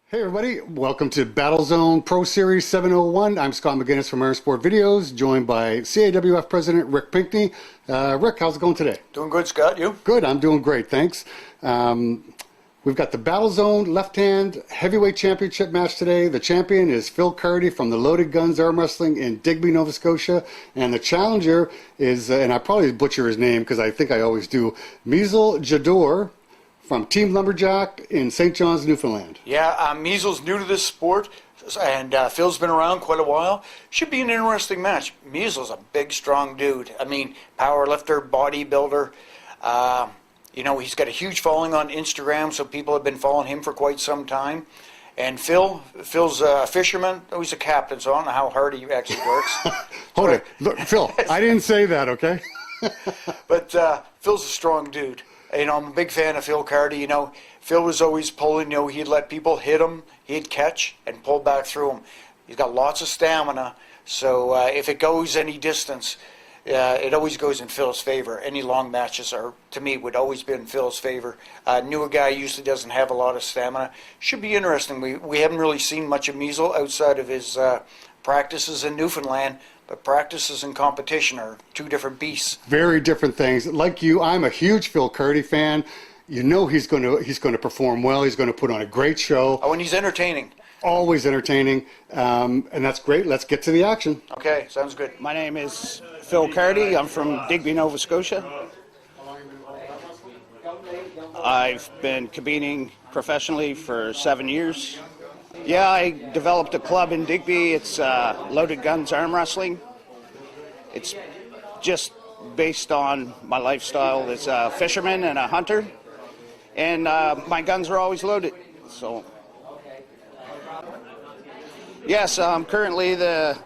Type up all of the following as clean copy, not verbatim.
Hey everybody, welcome to Battlezone Pro Series 701. I'm Scott McGinnis from Iron Sport Videos, joined by CAWF President Rick Pinkney. Rick, how's it going today? Doing good, Scott. You? Good, I'm doing great, thanks. We've got the Battlezone left-hand heavyweight championship match today. The champion is Phil Carty from the Loaded Guns Arm Wrestling in Digby, Nova Scotia. And the challenger is, and I probably butcher his name because I think I always do, Measles Jador from Team Lumberjack in St. John's, Newfoundland. Yeah, Measles new to this sport, and Phil's been around quite a while. Should be an interesting match. Measles a big, strong dude. I mean, power lifter, bodybuilder. You know, he's got a huge following on Instagram, so people have been following him for quite some time. And Phil's a fisherman. Oh, he's a captain, so I don't know how hard he actually works. Hold it. Look, Phil, I didn't say that, okay? But Phil's a strong dude. You know, I'm a big fan of Phil Carty. You know, Phil was always pulling. You know, he'd let people hit him, he'd catch, and pull back through him. He's got lots of stamina, so if it goes any distance, it always goes in Phil's favor. Any long matches are, to me, would always be in Phil's favor. Newer guy usually doesn't have a lot of stamina. Should be interesting. We haven't really seen much of Measles outside of his practices in Newfoundland. But practices and competition are two different beasts. Very different things. Like you, I'm a huge Phil Carty fan. You know he's going to perform well. He's going to put on a great show. Oh, and he's entertaining. Always entertaining, and that's great. Let's get to the action. Okay, sounds good. My name is Phil Carty. I'm from Digby, Nova Scotia. I've been competing professionally for 7 years. Yeah, I developed a club in Digby. It's Loaded Guns Arm Wrestling. It's just based on my lifestyle as a fisherman and a hunter. And my guns are always loaded. So, yes, I'm currently the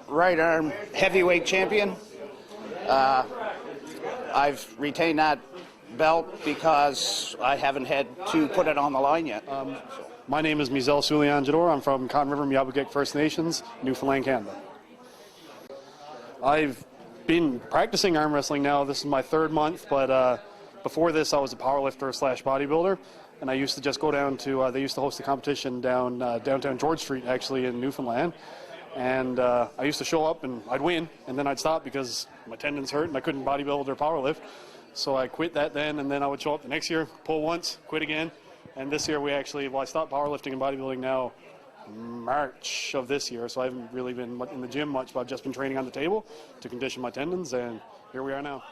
right arm heavyweight champion. I've retained that belt because I haven't had to put it on the line yet. My name is Measles Jador. I'm from Cotton River, Miawpukek First Nations, Newfoundland, Canada. I've been practicing arm wrestling now. This is my third month, but before this I was a powerlifter / bodybuilder, and I used to just go down to, they used to host a competition down downtown George Street, actually, in Newfoundland. And I used to show up and I'd win, and then I'd stop because my tendons hurt and I couldn't bodybuild or powerlift. So I quit that then, and then I would show up the next year, pull once, quit again. And this year we actually, I stopped powerlifting and bodybuilding now March of this year, so I haven't really been in the gym much, but I've just been training on the table to condition my tendons, and here we are now.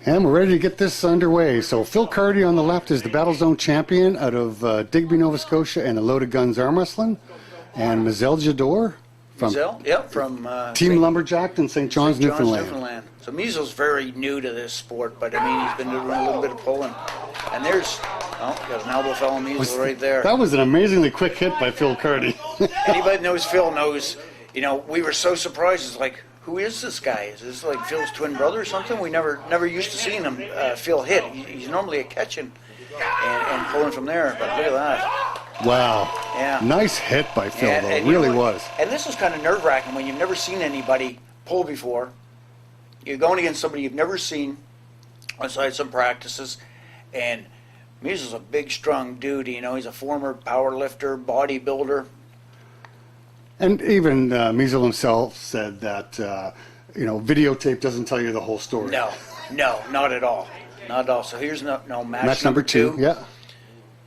And we're ready to get this underway. So Phil Carty on the left is the Battlezone champion out of Digby, Nova Scotia, and the Loaded Guns Arm Wrestling. And Measles Jador from Team Lumberjack in St. John's, Newfoundland. So Measles very new to this sport, but I mean he's been doing a little bit of pulling. And there's, got an elbow fell on Measles right there. That was an amazingly quick hit by Phil Carty. Anybody knows Phil knows, you know, we were so surprised. It's like, who is this guy? Is this like Phil's twin brother or something? We never used to seeing him Phil hit. He's normally a catching and pulling from there, but look at that. Wow. Yeah. Nice hit by Phil, though. It you really know was. And this is kind of nerve-wracking when you've never seen anybody pull before. You're going against somebody you've never seen outside some practices, and Measles is a big, strong dude. You know, he's a former power lifter, bodybuilder. And even Measles himself said that, you know, videotape doesn't tell you the whole story. No, not at all. Not at all. So here's match number two. Yeah.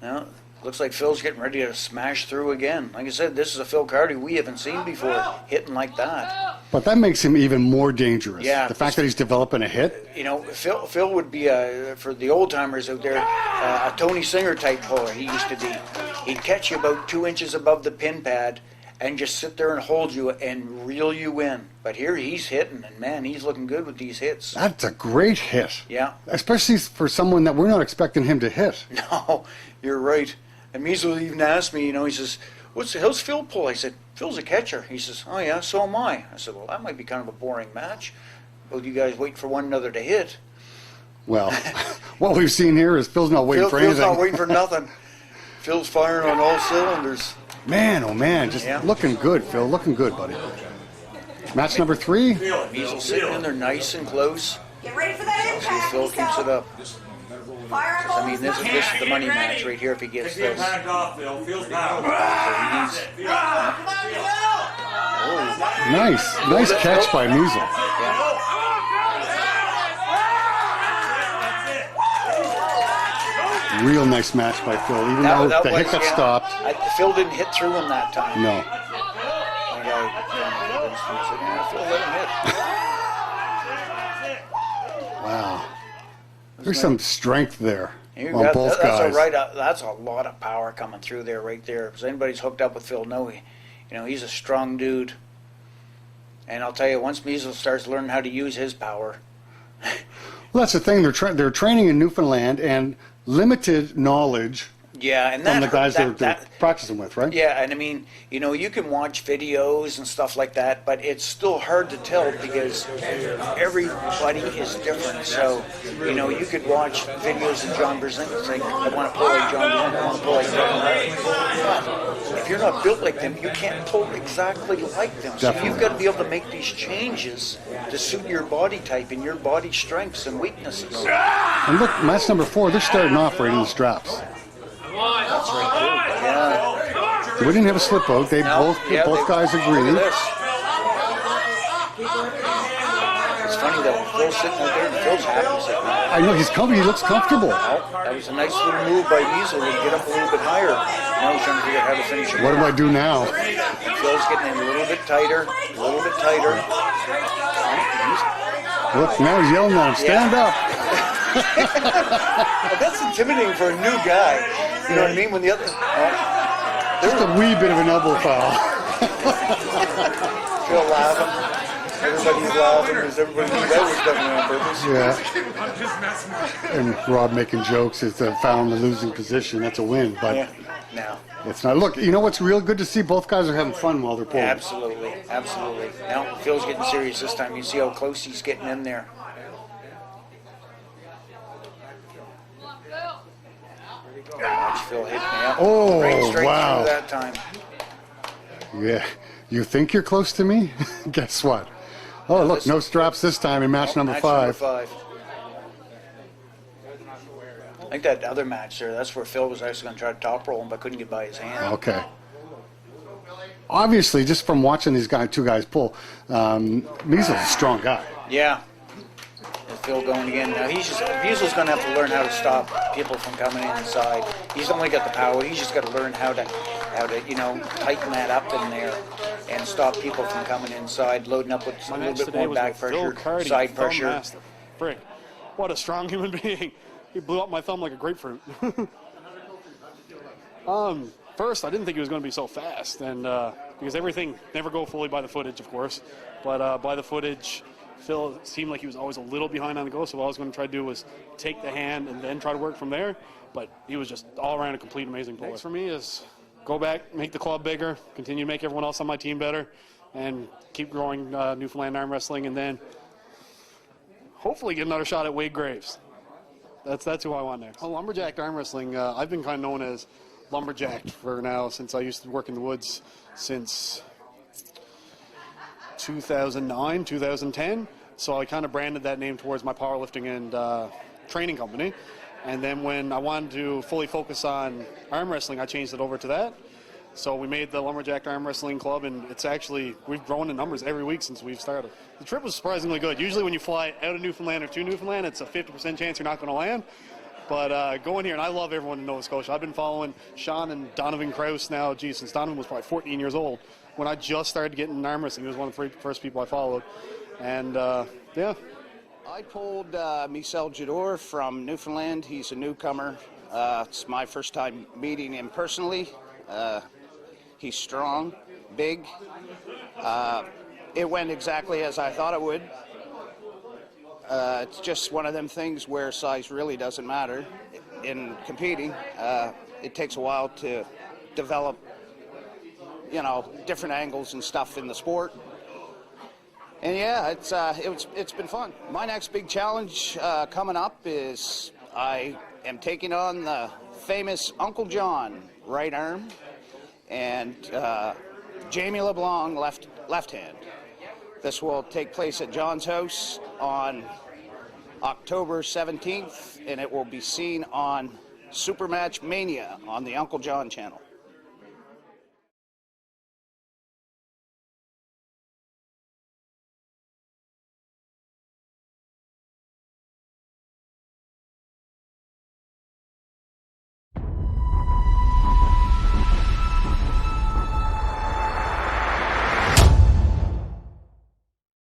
Now, looks like Phil's getting ready to smash through again. Like I said, this is a Phil Carty we haven't seen before, hitting like that. But that makes him even more dangerous. Yeah. The fact that he's developing a hit. You know, Phil would be, for the old-timers out there, a Tony Singer type puller he used to be. He'd catch you about 2 inches above the pin pad and just sit there and hold you and reel you in. But here he's hitting, and man, he's looking good with these hits. That's a great hit. Yeah. Especially for someone that we're not expecting him to hit. No, you're right. And Measles even asked me, you know, he says, how's Phil pull? I said, Phil's a catcher. He says, oh yeah, so am I. I said, well, that might be kind of a boring match. Both you guys wait for one another to hit. Well, what we've seen here is Phil's not waiting for anything. Phil's not waiting for nothing. Phil's firing on all cylinders. Man, oh man, just looking good, Phil. Looking good, buddy. Match number 3. Measles sitting in there nice and close. Get ready for that impact. Phil keeps it up. I mean, this is the money match right here if he gets this. So he needs, Nice catch by Measle. Real nice match by Phil, even though the hiccup stopped. Phil didn't hit through him that time. No. Phil let him hit. Wow. There's some strength there You on got- both that's guys. that's a lot of power coming through there, right there. If anybody's hooked up with Phil, he's a strong dude. And I'll tell you, once Measle starts learning how to use his power, Well, that's the thing. They're training in Newfoundland and limited knowledge and from that the guys they're that practicing with, right? yeah, and I mean, you can watch videos and stuff like that, but it's still hard to tell because everybody is different. So, you could watch videos of John Brzezinski and think, I want to pull like John Brzezinski, I want to pull like John Brzezinski. If you're not built like them, you can't pull exactly like them. So Definitely. you've got to be able to make these changes to suit your body type and your body strengths and weaknesses. And look, match number 4, they're starting off right in the straps. Yeah. We didn't have a slip out. Both guys Look agreed. at this. It's funny that Phil's sitting out there and Phil's happy sitting there. I know he looks comfortable. Well, that was a nice little move by Measle to get up a little bit higher. Now he's trying to figure out how to finish it. What do I do now? Phil's getting in a little bit tighter, a little bit tighter. Look, now he's yelling at him. Stand up. Well, that's intimidating for a new guy. You know what I mean? When the other Just a wee bit of an elbow foul. Phil laughing. Everybody's laughing because everybody knew that was definitely on purpose. Yeah. And Rob making jokes is a foul in the losing position. That's a win, but Yeah. No. it's not. Look, you know what's real good to see? Both guys are having fun while they're pulling. Absolutely. Now Phil's getting serious this time. You see how close he's getting in there. Watch Phil hit me up. Oh, Right straight wow. through that time. Yeah. You think you're close to me? Guess what? Oh, look, no straps this time in match number Match 5. number 5. I think that other match there, that's where Phil was actually going to try to top roll him, but couldn't get by his hand. Okay. Obviously, just from watching these two guys pull, Measle's a strong guy. Yeah. There's Phil going again. Now Measle's going to have to learn how to stop people from coming inside. He's only got the power. He's just got to learn how to tighten that up in there and stop people from coming inside, loading up with a My little match bit today more was back with Phil pressure, Cardy, side thumb pressure. master. Frick, what a strong human being. He blew up my thumb like a grapefruit. First, I didn't think he was going to be so fast, and because everything never go fully by the footage, of course, but by the footage, Phil seemed like he was always a little behind on the go, so what I was going to try to do was take the hand and then try to work from there, but he was just all around a complete amazing puller. Next for me is go back, make the club bigger, continue to make everyone else on my team better, and keep growing Newfoundland arm wrestling, and then hopefully get another shot at Wade Graves. That's who I want next. Well, Lumberjack arm wrestling, I've been kind of known as Lumberjack for now since I used to work in the woods since 2009, 2010. So I kind of branded that name towards my powerlifting and training company. And then when I wanted to fully focus on arm wrestling, I changed it over to that. So we made the Lumberjack Arm Wrestling Club, and it's actually, we've grown in numbers every week since we've started. The trip was surprisingly good. Usually when you fly out of Newfoundland or to Newfoundland, it's a 50% chance you're not going to land. But going here, and I love everyone in Nova Scotia. I've been following Sean and Donovan Kraus now, since Donovan was probably 14 years old. When I just started getting in arm wrestling, he was one of the first people I followed. And, yeah. I pulled Michel Jador from Newfoundland. He's a newcomer. It's my first time meeting him personally. He's strong, big. It went exactly as I thought it would. It's just one of them things where size really doesn't matter in competing. It takes a while to develop, different angles and stuff in the sport. And yeah, it's been fun. My next big challenge coming up is I am taking on the famous Uncle John right arm and Jamie LeBlanc left hand. This will take place at John's house on October 17th, and it will be seen on Supermatch Mania on the Uncle John channel.